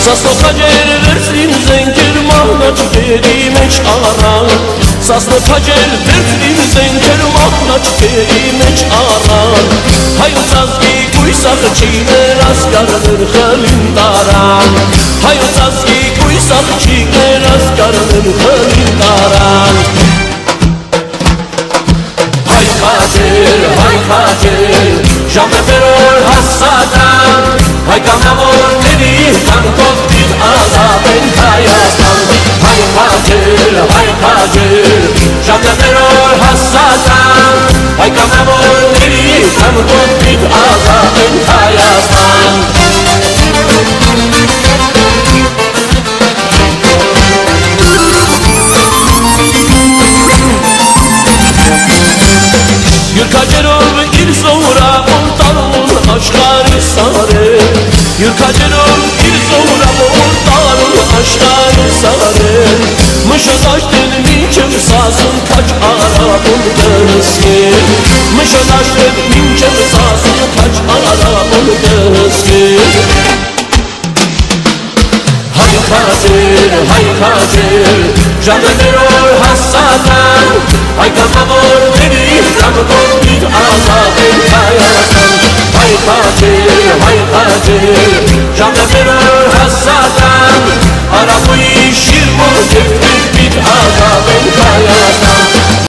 Սասնոքաջեր վերցրին զենքեր մահնաճկերի մեջ առան Սասնոքաջեր վերցրին զենքեր մահնաճկերի մեջ առան Հայոց ազգի կույս աղջիկներ ասկարներ խլին տարան Հայոց ազգի կույս աղջիկներ ասկարներ խլին տարան Հայ խաչեր, ժամը վերոր հասադան Հայ կամավորների հանքով դիտ ազատ են Հայաստան Հայ խաչեր, ժամը վերոր հասադան Հայ կամավորների հանքով դիտ ազատ են Հայաստան Յուրքաջերով իր զորավոր տարուն աշխարհի սարեր Յուրքաջերով իր զորավոր տարուն աշխարհի սարեր Մշտաշտեն մինչև սասուն քաչ արաբուն դրսկեր Մշտաշտեն մինչև սասուն քաչ արաբուն դրսկեր Հայ խաչեր, ժամերոր հասադան Հայ կամավորների կամքով դիտ ազատ են Հայաստան Հայ խաչեր